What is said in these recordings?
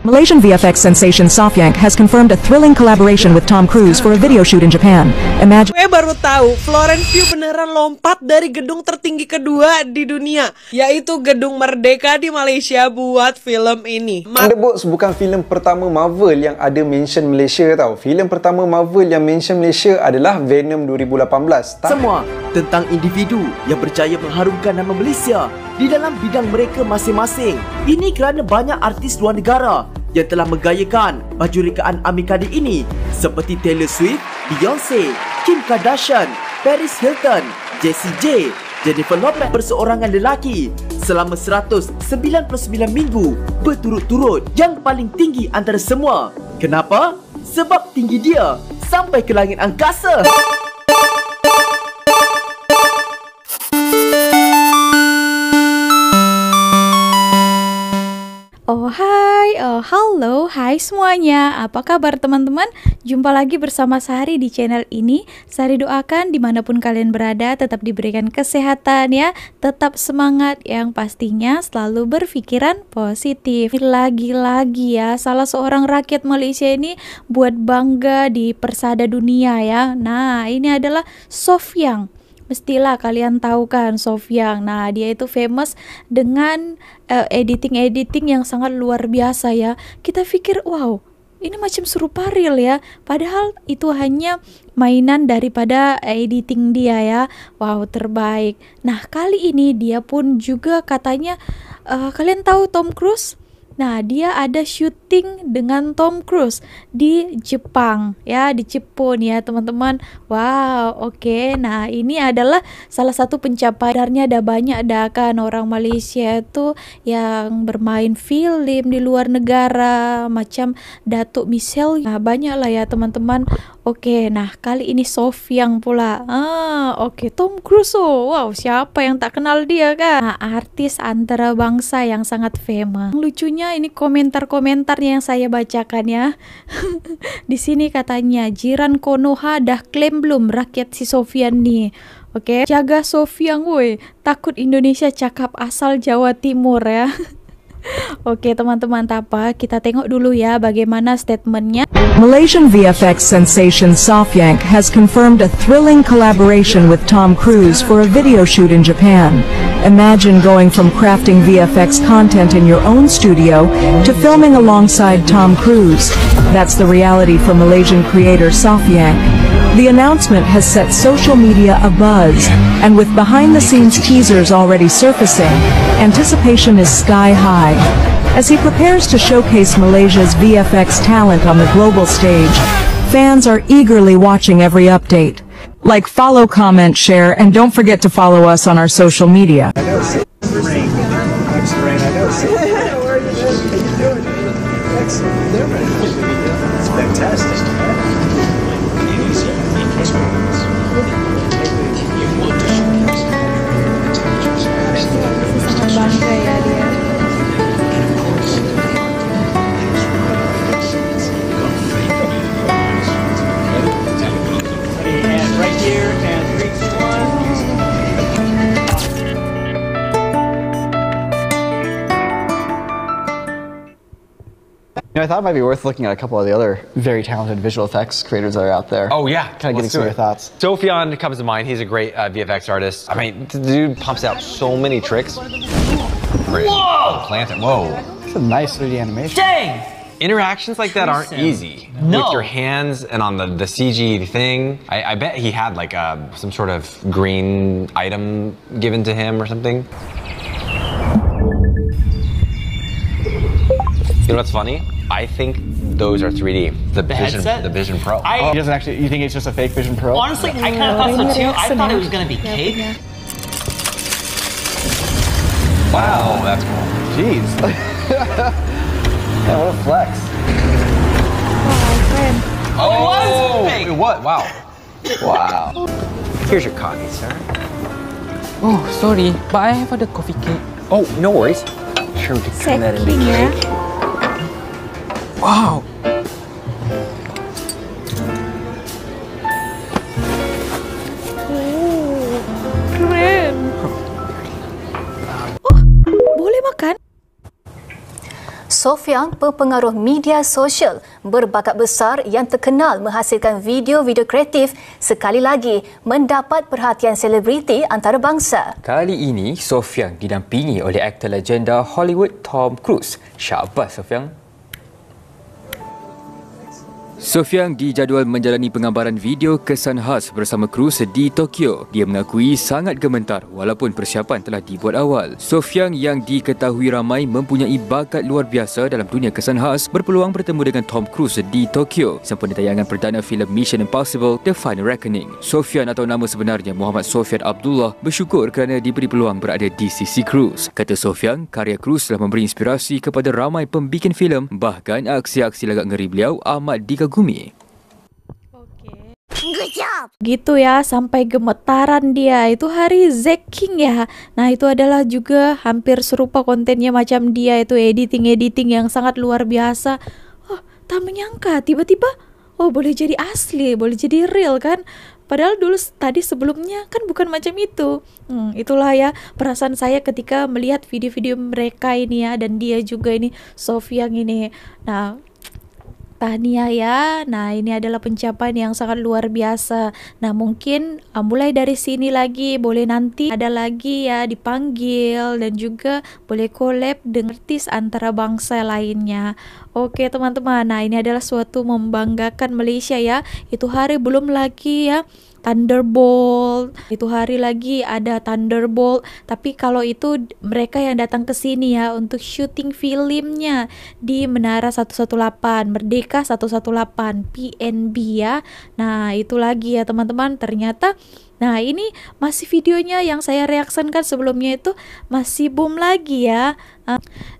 Malaysian VFX sensation Sofyank has confirmed a thrilling collaboration with Tom Cruise for a video shoot in Japan. Imagine. Gue baru tahu Florence Pugh beneran lompat dari gedung tertinggi kedua di dunia, yaitu Gedung Merdeka di Malaysia buat film ini. Thunderbolts bukan filem pertama Marvel yang ada mention Malaysia tau. Filem pertama Marvel yang mention Malaysia adalah Venom 2018. Semua tentang individu yang berjaya mengharumkan nama Malaysia di dalam bidang mereka masing-masing. Ini kerana banyak artis luar negara yang telah menggayakan baju rekaan Amir Khadir ini seperti Taylor Swift, Beyonce, Kim Kardashian, Paris Hilton, Jessie J, Jennifer Lopez perseorangan lelaki selama 199 minggu berturut-turut, yang paling tinggi antara semua. Kenapa? Sebab tinggi dia sampai ke langit angkasa. Oh hai, halo, hai semuanya. Apa kabar teman-teman? Jumpa lagi bersama Sari di channel ini. Sari doakan dimanapun kalian berada tetap diberikan kesehatan ya, tetap semangat, yang pastinya selalu berpikiran positif. Lagi-lagi ya, salah seorang rakyat Malaysia ini buat bangga di persada dunia ya. Nah, ini adalah Sofyank. Mestilah kalian tahu kan Sofyank. Nah, dia itu famous dengan editing yang sangat luar biasa ya. Kita pikir, wow, ini macam serupa real ya. Padahal itu hanya mainan daripada editing dia ya. Wow, terbaik. Nah, kali ini dia pun juga katanya, kalian tahu Tom Cruise? Nah, dia ada syuting dengan Tom Cruise di Jepang ya, di Jepun ya teman-teman. Wow, oke. Nah, ini adalah salah satu pencapaiannya. Ada banyak kan orang Malaysia itu yang bermain film di luar negara, macam Datuk Michelle. Nah, banyak lah ya teman-teman. Oke, nah kali ini Sofyank pula. Oke, Tom Cruise. Wow, siapa yang tak kenal dia kan? Nah, artis antara bangsa yang sangat famous. Lucunya ini komentar-komentarnya yang saya bacakan ya. Di sini katanya, jiran Konoha dah klaim belum rakyat si Sofyan nih. Oke, jaga Sofyank woi. Takut Indonesia cakap asal Jawa Timur ya. Oke teman-teman, apa kita tengok dulu ya bagaimana statementnya. Malaysian VFX sensation Sofyank has confirmed a thrilling collaboration with Tom Cruise for a video shoot in Japan. Imagine going from crafting VFX content in your own studio to filming alongside Tom Cruise. That's the reality for Malaysian creator Sofyank. The announcement has set social media abuzz, and with behind-the-scenes teasers already surfacing, anticipation is sky high. As he prepares to showcase Malaysia's VFX talent on the global stage, fans are eagerly watching every update. Like, follow, comment, share, and don't forget to follow us on our social media. Bangga ya dia. I thought it might be worth looking at a couple of the other very talented visual effects creators that are out there. Oh yeah, kind of getting some of your thoughts. Sofyank comes to mind. He's a great VFX artist. I mean, the dude pumps out so many tricks. Whoa! Plant it. Whoa. It's a nice 3D animation. Dang! Interactions like that aren't easy. No. With your hands and on the CG thing. I bet he had like some sort of green item given to him or something. You know what's funny? I think those are 3D. The Vision Pro. He doesn't actually. You think it's just a fake Vision Pro? Honestly, I kind of thought so too. I thought it was gonna be cake. Wow, that's cool. Jeez. Yeah, what a flex. Oh, it was. Wow. Wow. Here's your coffee, sir. Oh, sorry, but I have the coffee cake. Oh, no worries. Sure, we could turn that into cake. Wow. Keren. Oh, boleh makan? Sofyan, pepengaruh media sosial berbakat besar yang terkenal menghasilkan video-video kreatif, sekali lagi mendapat perhatian selebriti antarabangsa. Kali ini, Sofyan didampingi oleh aktor legenda Hollywood Tom Cruise. Syabas, Sofyan. Sofyan dijadual menjalani penggambaran video kesan khas bersama Cruise di Tokyo. Dia mengakui sangat gemetar walaupun persiapan telah dibuat awal. Sofyan yang diketahui ramai mempunyai bakat luar biasa dalam dunia kesan khas berpeluang bertemu dengan Tom Cruise di Tokyo sempena tayangan perdana filem Mission Impossible The Final Reckoning. Sofyan atau nama sebenarnya Muhammad Sofyan Abdullah bersyukur kerana diberi peluang berada di sisi Cruise. Kata Sofyan, karya Cruise telah memberi inspirasi kepada ramai pembikin filem, bahkan aksi-aksi lagak ngeri beliau amat dikagumi. Gitu ya, sampai gemetaran dia. Itu hari Zack King ya. Nah, itu adalah juga hampir serupa kontennya macam dia, itu editing yang sangat luar biasa. Oh, tak menyangka tiba-tiba boleh jadi asli, boleh jadi real kan. Padahal dulu tadi sebelumnya kan bukan macam itu. Itulah ya perasaan saya ketika melihat video-video mereka ini ya, dan dia juga ini Sofyan ini. Nah, tahniah ya. Nah, ini adalah pencapaian yang sangat luar biasa. Nah, mungkin mulai dari sini lagi boleh nanti ada lagi ya dipanggil dan juga boleh collab dengan artis antara bangsa lainnya. Oke teman-teman, nah ini adalah suatu membanggakan Malaysia ya. Itu hari belum lagi ya Thunderbolt, itu hari lagi ada Thunderbolt. Tapi kalau itu mereka yang datang ke sini ya untuk syuting filmnya di Menara 118, Merdeka 118, PNB ya. Nah itu lagi ya teman-teman, ternyata nah ini masih videonya yang saya reaksikan sebelumnya itu masih boom lagi ya.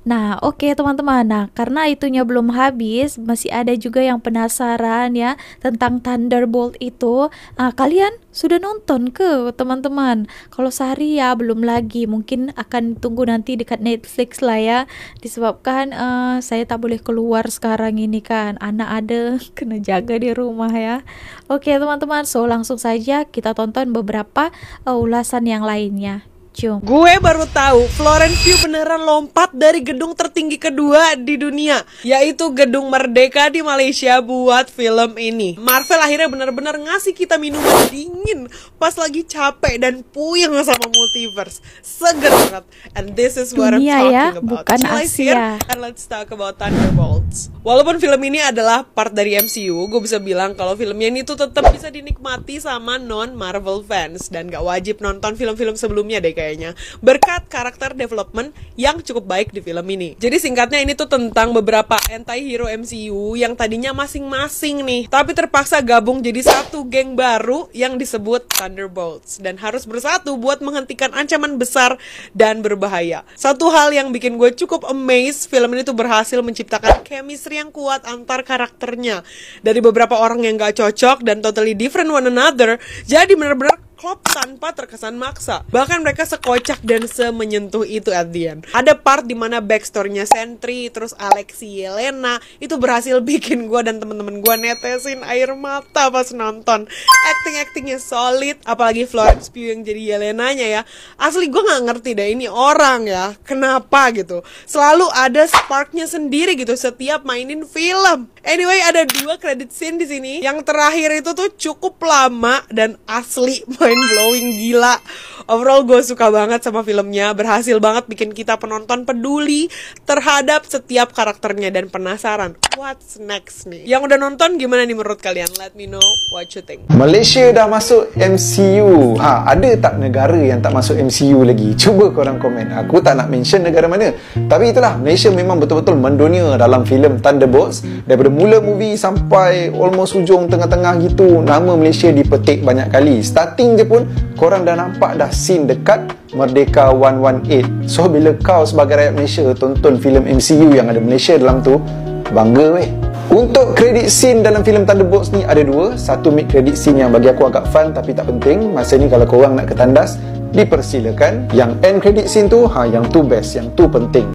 Nah oke teman-teman, nah karena itunya belum habis, masih ada juga yang penasaran ya tentang Thunderbolt itu. Kalian sudah nonton ke teman-teman? Kalau Sehari ya belum lagi, mungkin akan tunggu nanti dekat Netflix lah ya. Disebabkan saya tak boleh keluar sekarang ini kan, anak ada kena jaga di rumah ya. Oke teman-teman, so langsung saja kita tonton beberapa ulasan yang lainnya. Gue baru tahu Florence Pugh beneran lompat dari gedung tertinggi kedua di dunia, yaitu Gedung Merdeka di Malaysia buat film ini. Marvel akhirnya bener-bener ngasih kita minuman dingin pas lagi capek dan puyeng sama multiverse. Seger banget. And this is what I'm talking about. Bukan Asia. And let's talk about Thunderbolts. Walaupun film ini adalah part dari MCU, gue bisa bilang kalau filmnya ini tuh tetap bisa dinikmati sama non-Marvel fans dan gak wajib nonton film-film sebelumnya deh kayaknya, berkat karakter development yang cukup baik di film ini. Jadi singkatnya ini tuh tentang beberapa anti-hero MCU yang tadinya masing-masing nih, tapi terpaksa gabung jadi satu geng baru yang disebut Thunderbolts dan harus bersatu buat menghentikan ancaman besar dan berbahaya. Satu hal yang bikin gue cukup amazed, film ini tuh berhasil menciptakan chemistry yang kuat antar karakternya. Dari beberapa orang yang gak cocok dan totally different one another, jadi bener-bener klop tanpa terkesan maksa. Bahkan mereka sekocak dan semenyentuh itu at the end. Ada part dimana backstory-nya Sentry, terus Alexi Yelena, itu berhasil bikin gue dan temen-temen gue netesin air mata pas nonton. Acting-actingnya solid, apalagi Florence Pugh yang jadi Yelenanya ya. Asli gue gak ngerti deh ini orang ya, kenapa gitu. Selalu ada sparknya sendiri gitu setiap mainin film. Anyway, ada 2 credit scene di sini. Yang terakhir itu tuh cukup lama dan asli mind blowing gila. Overall gue suka banget sama filmnya, berhasil banget bikin kita penonton peduli terhadap setiap karakternya dan penasaran what's next nih. Yang udah nonton gimana nih menurut kalian? Let me know what you think. Malaysia dah masuk MCU. Ada tak negara yang tak masuk MCU lagi? Cuba korang komen. Aku tak nak mention negara mana, tapi itulah, Malaysia memang betul-betul mendunia dalam filem Thunderbolts. Daripada mula movie sampai almost ujung tengah-tengah gitu, nama Malaysia dipetik banyak kali. Starting je pun korang dah nampak dah scene dekat Merdeka 118. So bila kau sebagai rakyat Malaysia tonton filem MCU yang ada Malaysia dalam tu, bangga weh. Untuk credit scene dalam filem Thunderbolts ni ada 2. Satu mid credit scene yang bagi aku agak fun tapi tak penting. Masa ni kalau korang nak ketandas, dipersilakan. Yang end credit scene tu, yang tu best, yang tu penting.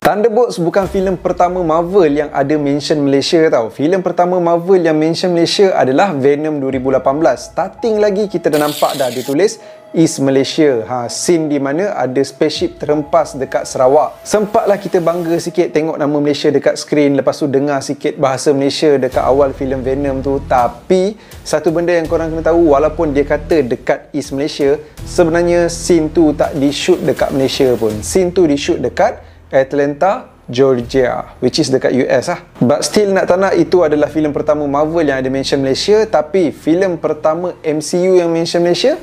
Thunderbolts bukan filem pertama Marvel yang ada mention Malaysia tau. Filem pertama Marvel yang mention Malaysia adalah Venom 2018. Starting lagi kita dah nampak dah dia tulis East Malaysia. Scene di mana ada spaceship terhempas dekat Sarawak. Sempatlah kita bangga sikit tengok nama Malaysia dekat skrin, lepas tu dengar sikit bahasa Malaysia dekat awal filem Venom tu. Tapi satu benda yang korang kena tahu, walaupun dia kata dekat East Malaysia, sebenarnya scene tu tak di shoot dekat Malaysia pun. Scene tu di shoot dekat Atlanta, Georgia, which is dekat US lah. But still nak tak nak, itu adalah filem pertama Marvel yang ada mention Malaysia. Tapi filem pertama MCU yang mention Malaysia,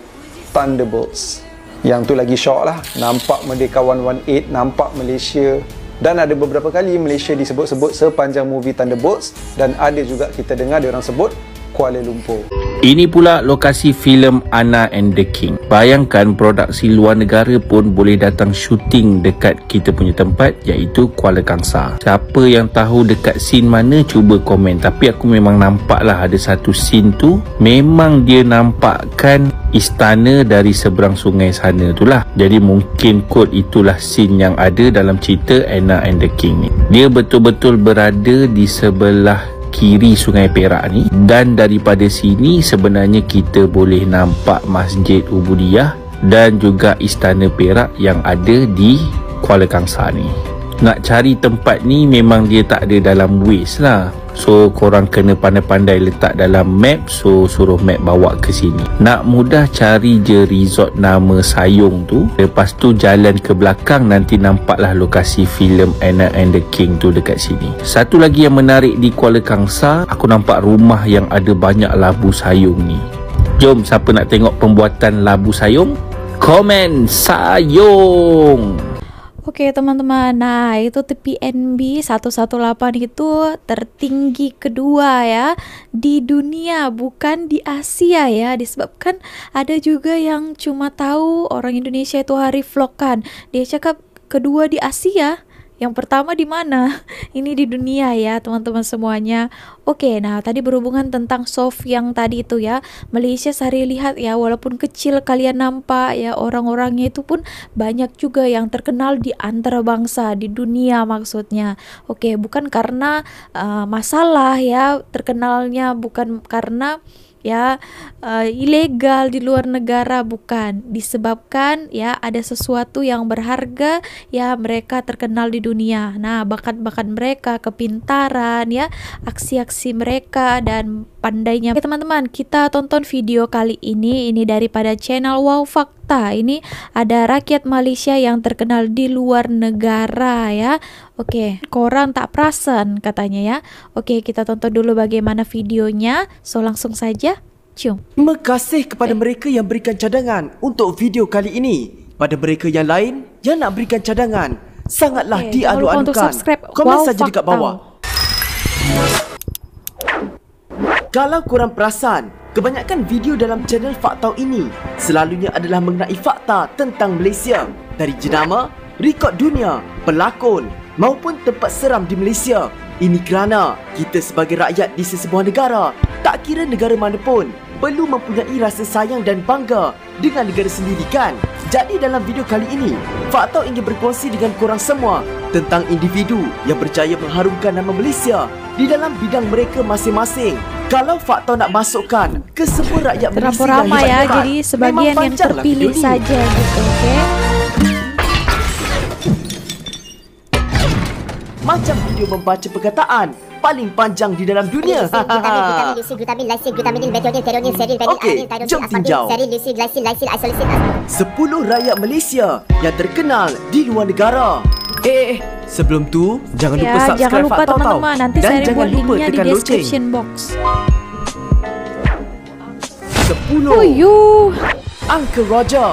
Thunderbolts. Yang tu lagi shock lah. Nampak Merdekawan 18, nampak Malaysia. Dan ada beberapa kali Malaysia disebut-sebut sepanjang movie Thunderbolts. Dan ada juga kita dengar diorang sebut Kuala Lumpur. Ini pula lokasi filem Anna and the King. Bayangkan produksi luar negara pun boleh datang syuting dekat kita punya tempat, iaitu Kuala Kangsar. Siapa yang tahu dekat scene mana, cuba komen. Tapi aku memang nampak lah ada satu scene tu, memang dia nampakkan istana dari seberang sungai sana tu lah. Jadi mungkin kot itulah scene yang ada dalam cerita Anna and the King ni. Dia betul-betul berada di sebelah kiri Sungai Perak ni, dan daripada sini sebenarnya kita boleh nampak Masjid Ubudiyah dan juga Istana Perak yang ada di Kuala Kangsar ni. Nak cari tempat ni memang dia tak ada dalam Waze lah. So korang kena pandai-pandai letak dalam map. So suruh map bawa ke sini. Nak mudah, cari je resort nama Sayong tu. Lepas tu jalan ke belakang, nanti nampaklah lokasi filem Anna and the King tu dekat sini. Satu lagi yang menarik di Kuala Kangsar, aku nampak rumah yang ada banyak labu sayung ni. Jom, siapa nak tengok pembuatan labu sayung? Komen sayung! Oke teman-teman, nah itu TPNB 118 itu tertinggi kedua ya di dunia, bukan di Asia ya. Disebabkan ada juga yang cuma tahu orang Indonesia itu hari vlog kan. Dia cakap kedua di Asia. Yang pertama di mana? Ini di dunia ya teman-teman semuanya. Oke, nah tadi berhubungan tentang soft yang tadi itu ya. Malaysia sehari lihat ya, walaupun kecil kalian nampak ya, orang-orangnya itu pun banyak juga yang terkenal di antara bangsa, di dunia maksudnya. Oke, bukan karena masalah ya, terkenalnya bukan karena ya ilegal di luar negara, bukan, disebabkan ya ada sesuatu yang berharga ya, mereka terkenal di dunia. Nah, bakat-bakat mereka, kepintaran ya, aksi-aksi mereka dan pandainya. Oke teman-teman, kita tonton video kali ini daripada channel Wow Fakta. Ini ada rakyat Malaysia yang terkenal di luar negara ya. Oke, korang tak perasan katanya ya. Oke, kita tonton dulu bagaimana videonya. So langsung saja, cium. Terima kasih kepada mereka yang berikan cadangan untuk video kali ini. Pada mereka yang lain yang nak berikan cadangan, sangatlah diadu-adukan. Komen saja dekat bawah. Kalau korang perasan, kebanyakan video dalam channel Faktau ini selalunya adalah mengenai fakta tentang Malaysia, dari jenama, rekod dunia, pelakon maupun tempat seram di Malaysia. Ini kerana kita sebagai rakyat di sesebuah negara, tak kira negara mana pun, perlu mempunyai rasa sayang dan bangga dengan negara sendiri kan? Jadi dalam video kali ini, Faktau ingin berkongsi dengan korang semua tentang individu yang berjaya mengharumkan nama Malaysia di dalam bidang mereka masing-masing. Kalau Faktau nak masukkan ke semua rakyat Malaysia yang ramai ya, hebat-hebat, jadi sebagian yang terpilih saja gitu, oke? Macam video membaca perkataan paling panjang di dalam dunia. Okey, jom tinjau 10 rakyat Malaysia yang terkenal di luar negara. Sebelum tu jangan lupa subscribe jangan lupa Faktau teman-teman, nanti dan saya jangan buat lupa linknya di tekan description box. 10 Uncle Roger.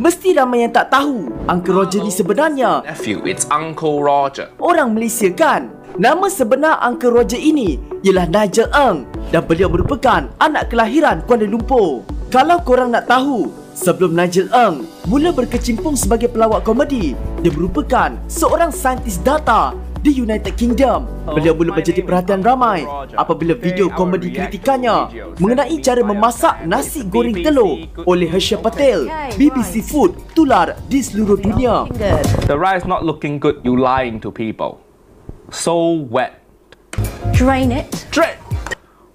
Mesti ramai yang tak tahu Uncle Roger ni sebenarnya nephew, it's Uncle Roger. Orang Malaysia kan? Nama sebenar Uncle Roger ini ialah Nigel Eng dan beliau merupakan anak kelahiran Kuala Lumpur. Kalau korang nak tahu, sebelum Nigel Eng mula berkecimpung sebagai pelawak komedi, dia merupakan seorang saintis data di United Kingdom. Beliau mula menjadi perhatian ramai apabila video komedi kritikannya mengenai cara memasak nasi goreng telur oleh Harsha Patel, BBC Food, tular di seluruh dunia. The rice not looking good, you lying to people. So wet. Drain it. Drain.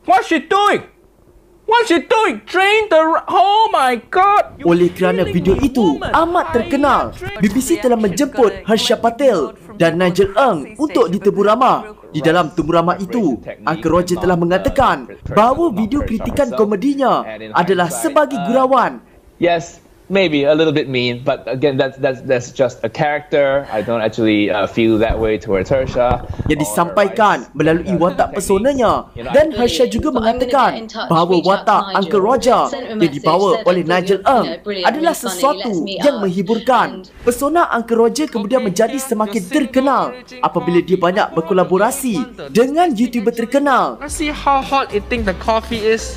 What's she doing? What's she doing? Drain the... Oh my god! Oleh kerana video itu amat terkenal, BBC telah menjemput Harsha Patel dan Nigel Eng untuk ditemu ramah. Di dalam temu ramah itu, Uncle Roger telah mengatakan bahawa video kritikan komedinya adalah sebagai gurauan. Yes, maybe a little bit mean, but again, that's just a character. I don't actually feel that way towards Harsha. Yang disampaikan melalui watak personanya, dan Harsha juga mengatakan bahawa watak Uncle Roger yang dibawa oleh Nigel Eng adalah sesuatu yang menghiburkan. Persona Uncle Roger kemudian menjadi semakin terkenal apabila dia banyak berkolaborasi dengan YouTuber terkenal. Let's see how hot you think the coffee is.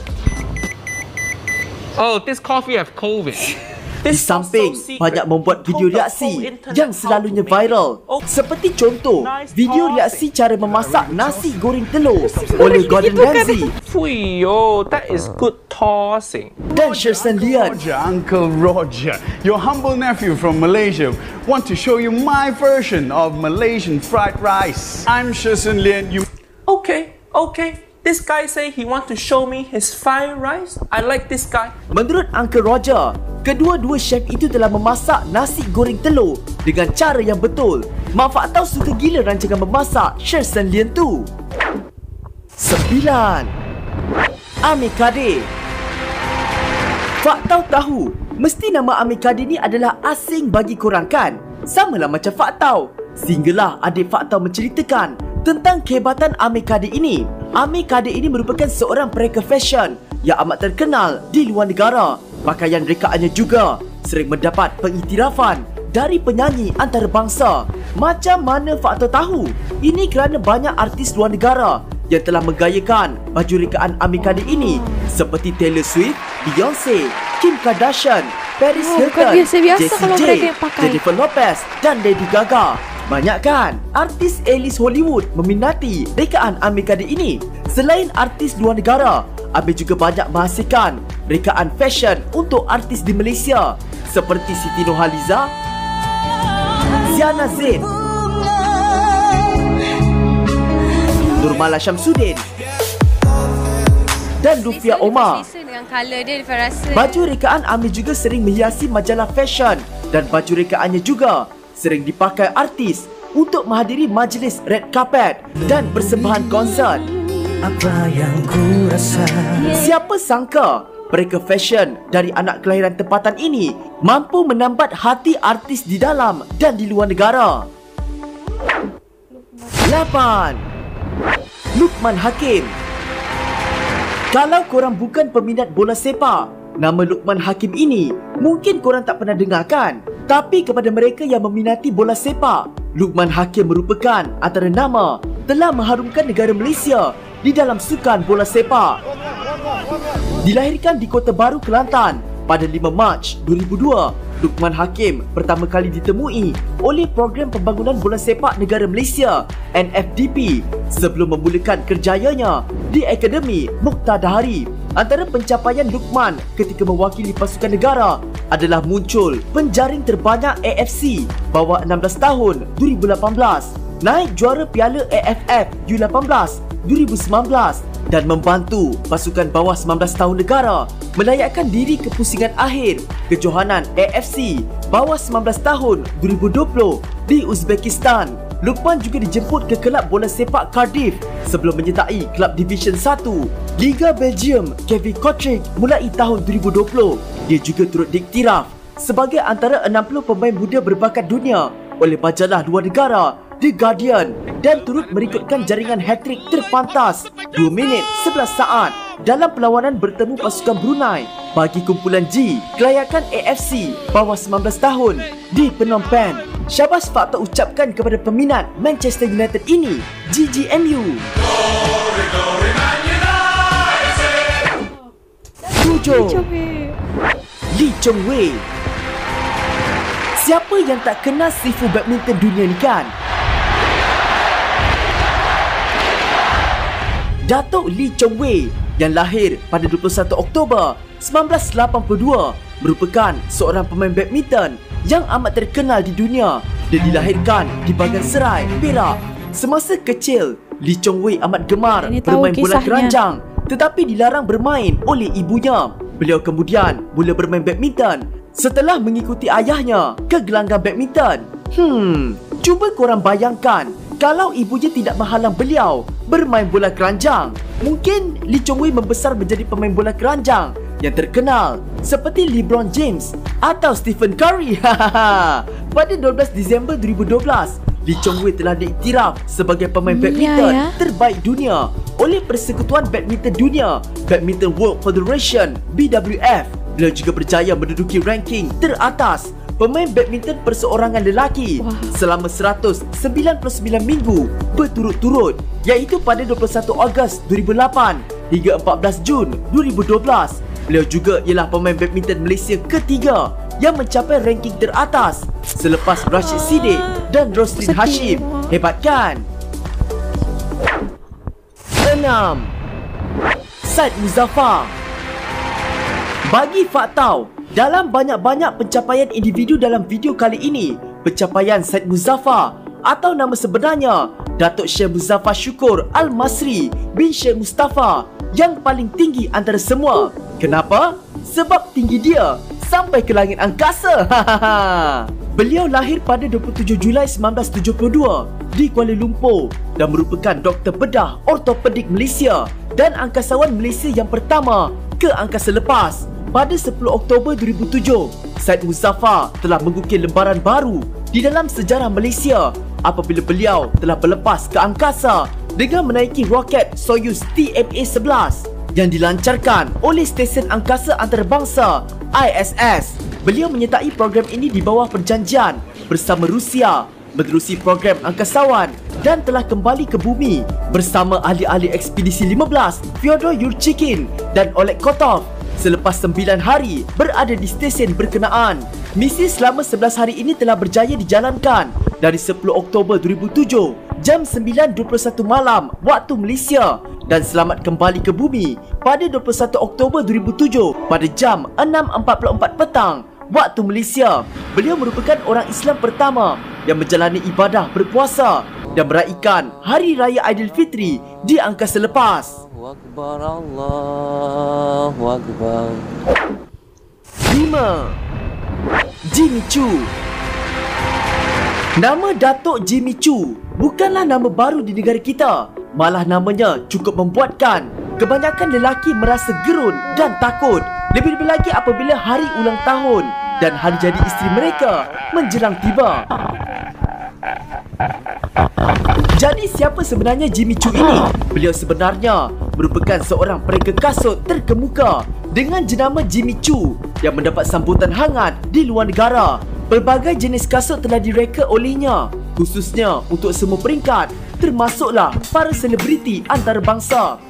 Oh, this coffee have COVID. Di samping banyak membuat video reaksi yang selalunya viral, seperti contoh video reaksi cara memasak nasi goreng telur oleh Gordon Ramsay. Fuyo, that is good tossing. Dan Sherson Lian. Uncle Roger, your humble nephew from Malaysia, want to show you my version of Malaysian fried rice. I'm Sherson Lian. Okay. This guy say he want to show me his fried rice. I like this guy. Menurut Uncle Roger, kedua-dua chef itu telah memasak nasi goreng telur dengan cara yang betul. Mak Fak Tau suka gila rancangan memasak Sherson Lian tu. 9. Amir Kadir. Fak Tau tahu, mesti nama Amir Kadir ni adalah asing bagi korang kan? Samalah macam Fak Tau. Sehinggalah adik Fak Tau menceritakan tentang kehebatan Amir Kadir ini. Amir Kadir ini merupakan seorang pereka fashion yang amat terkenal di luar negara. Pakaian rekaannya juga sering mendapat pengiktirafan dari penyanyi antarabangsa. Macam mana Fak Tau tahu? Ini kerana banyak artis luar negara yang telah menggayakan baju rekaan Amir Kadir ini, seperti Taylor Swift, Beyonce, Kim Kardashian, Paris Hilton, Jessie J, Jennifer Lopez dan Lady Gaga. Banyak kan artis A-list Hollywood meminati rekaan Amir Kadir ini. Selain artis luar negara, Amir juga banyak menghasilkan rekaan fashion untuk artis di Malaysia seperti Siti Nurhaliza, Ziana Zain, Nurmala Syamsuddin dan Lufia Omar. Baju rekaan Amir juga sering menghiasi majalah fashion, dan baju rekaannya juga sering dipakai artis untuk menghadiri majlis red carpet dan persembahan konsert. Apa yang ku rasa? Siapa sangka pereka fashion dari anak kelahiran tempatan ini mampu menambat hati artis di dalam dan di luar negara. 8. Luqman Hakim. Kalau korang bukan peminat bola sepak, nama Luqman Hakim ini mungkin korang tak pernah dengar kan? Tapi kepada mereka yang meminati bola sepak, Luqman Hakim merupakan antara nama telah mengharumkan negara Malaysia di dalam sukan bola sepak. Dilahirkan di Kota Baru, Kelantan pada 5 Mac 2002, Luqman Hakim pertama kali ditemui oleh Program Pembangunan Bola Sepak Negara Malaysia NFDP sebelum memulakan kerjayanya di Akademi Mokhtar Dahari. Antara pencapaian Luqman ketika mewakili pasukan negara adalah muncul penjaring terbanyak AFC bawah 16 tahun 2018, naik juara Piala AFF U18 2019 dan membantu pasukan bawah 19 tahun negara melayakkan diri ke pusingan akhir kejohanan AFC bawah 19 tahun 2020 di Uzbekistan. Luqman juga dijemput ke kelab bola sepak Cardiff sebelum menyertai kelab Division 1 Liga Belgium Kevin Kotrick mulai tahun 2020. Dia juga turut diiktiraf sebagai antara 60 pemain muda berbakat dunia oleh majalah luar negara The Guardian dan turut merikutkan jaringan hat-trick terpantas 2 minit 11 saat dalam perlawanan bertemu pasukan Brunei bagi kumpulan G kelayakan AFC bawah 19 tahun di Phnom Penh. Syabas Fak Tau ucapkan kepada peminat Manchester United ini, GGMU. 7. Lee Chong Wei. Siapa yang tak kenal sifu badminton dunia ni kan? Datuk Lee Chong Wei yang lahir pada 21 Oktober 1982 merupakan seorang pemain badminton yang amat terkenal di dunia. Dia dilahirkan di Bagan Serai, Perak. Semasa kecil, Lee Chong Wei amat gemar bermain bola keranjang tetapi dilarang bermain oleh ibunya. Beliau kemudian mula bermain badminton setelah mengikuti ayahnya ke gelanggang badminton. Cuba korang bayangkan kalau ibunya tidak menghalang beliau bermain bola keranjang, mungkin Lee Chong Wei membesar menjadi pemain bola keranjang yang terkenal seperti LeBron James atau Stephen Curry. Pada 12 Disember 2012, Lee Chong Wei telah diiktiraf sebagai pemain badminton terbaik dunia oleh Persekutuan Badminton Dunia, Badminton World Federation (BWF). Beliau juga berjaya menduduki ranking teratas pemain badminton perseorangan lelaki selama 199 minggu berturut-turut, iaitu pada 21 Ogos 2008 hingga 14 Jun 2012. Beliau juga ialah pemain badminton Malaysia ketiga yang mencapai ranking teratas selepas Rashid Siddiq dan Roslin Hashim. Hebat kan? 6. Syed Muzaffar. Bagi Faktau, dalam banyak-banyak pencapaian individu dalam video kali ini, pencapaian Syed Muzaffar atau nama sebenarnya Datuk Syekh Muzaffar Syukur Al-Masri bin Syekh Mustafa yang paling tinggi antara semua. Kenapa? Sebab tinggi dia sampai ke langit angkasa. Beliau lahir pada 27 Julai 1972 di Kuala Lumpur dan merupakan doktor bedah ortopedik Malaysia dan angkasawan Malaysia yang pertama ke angkasa lepas. Pada 10 Oktober 2007, Syed Muzaffar telah mengukir lembaran baru di dalam sejarah Malaysia apabila beliau telah berlepas ke angkasa dengan menaiki roket Soyuz TMA-11 yang dilancarkan oleh Stesen Angkasa Antarabangsa ISS. Beliau menyertai program ini di bawah perjanjian bersama Rusia menerusi program angkasawan dan telah kembali ke bumi bersama ahli-ahli ekspedisi 15 Fyodor Yurchikhin dan Oleg Kotov selepas 9 hari berada di stesen berkenaan. Misi selama 11 hari ini telah berjaya dijalankan dari 10 Oktober 2007 jam 9.21 malam waktu Malaysia dan selamat kembali ke bumi pada 21 Oktober 2007 pada jam 6.44 petang waktu Malaysia. Beliau merupakan orang Islam pertama yang menjalani ibadah berpuasa dan meraihkan Hari Raya Aidilfitri di angkasa lepas. Allahu Akbar, Allahu Akbar. 5. Jimmy Choo. Nama Datuk Jimmy Choo bukanlah nama baru di negara kita. Malah namanya cukup membuatkan kebanyakan lelaki merasa gerun dan takut. Lebih-lebih lagi apabila hari ulang tahun dan hari jadi isteri mereka menjelang tiba. Jadi siapa sebenarnya Jimmy Choo ini? Beliau sebenarnya merupakan seorang pereka kasut terkemuka dengan jenama Jimmy Choo yang mendapat sambutan hangat di luar negara. Pelbagai jenis kasut telah direka olehnya, khususnya untuk semua peringkat, termasuklah para selebriti antarabangsa.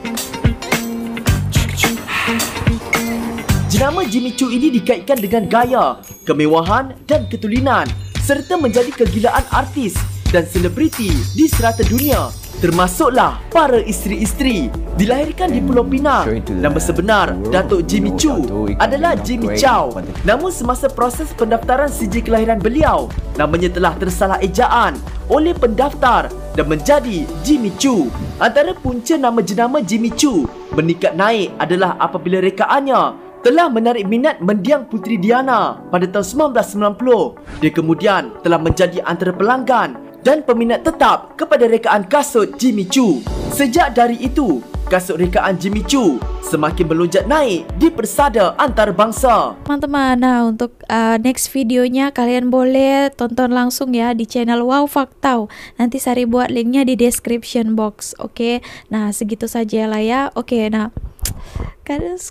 Jenama Jimmy Choo ini dikaitkan dengan gaya, kemewahan dan ketulinan serta menjadi kegilaan artis dan selebriti di serata dunia, termasuklah para isteri-isteri. Dilahirkan di Pulau Pinang, nama sebenar Datuk Jimmy Choo adalah Jimmy Chow. Namun semasa proses pendaftaran sijil kelahiran beliau, namanya telah tersalah ejaan oleh pendaftar dan menjadi Jimmy Choo. Antara punca nama jenama Jimmy Choo meningkat naik adalah apabila rekaannya telah menarik minat mendiang Puteri Diana pada tahun 1990. Dia kemudian telah menjadi antara pelanggan dan peminat tetap kepada rekaan kasut Jimmy Choo. Sejak dari itu, kasut rekaan Jimmy Choo semakin melonjak naik di persada antarabangsa. Teman-teman, nah untuk next videonya kalian boleh tonton langsung ya di channel Wow Faktau. Nanti Sari buat linknya di description box. Oke, nah segitu saja lah ya. Oke, nah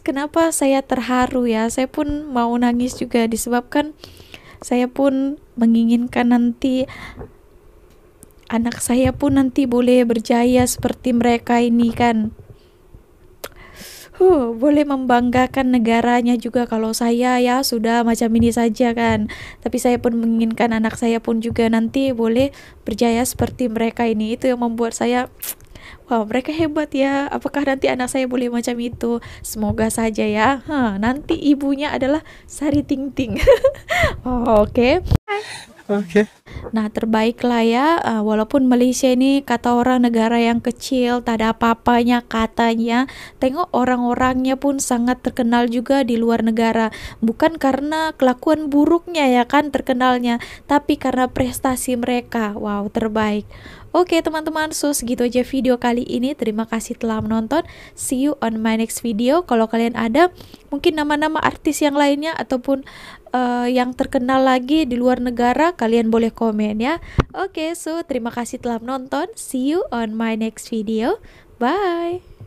kenapa saya terharu ya? Saya pun mau nangis juga disebabkan saya pun menginginkan nanti anak saya pun nanti boleh berjaya seperti mereka ini kan. Boleh membanggakan negaranya juga kalau saya ya sudah macam ini saja kan. Tapi saya pun menginginkan anak saya pun juga nanti boleh berjaya seperti mereka ini. Itu yang membuat saya Wah, mereka hebat ya. Apakah nanti anak saya boleh macam itu? Semoga saja ya. Nanti ibunya adalah Sari Ting Ting. Oke. Oke. Nah, terbaik lah ya. Walaupun Malaysia ini kata orang negara yang kecil, tak ada apa-apanya katanya. Tengok orang-orangnya pun sangat terkenal juga di luar negara. Bukan karena kelakuan buruknya ya kan terkenalnya, tapi karena prestasi mereka. Wow, terbaik. Oke teman-teman, so segitu aja video kali ini. Terima kasih telah menonton. See you on my next video. Kalau kalian ada mungkin nama-nama artis yang lainnya ataupun yang terkenal lagi di luar negara, kalian boleh komen ya. Oke, so terima kasih telah menonton. See you on my next video. Bye.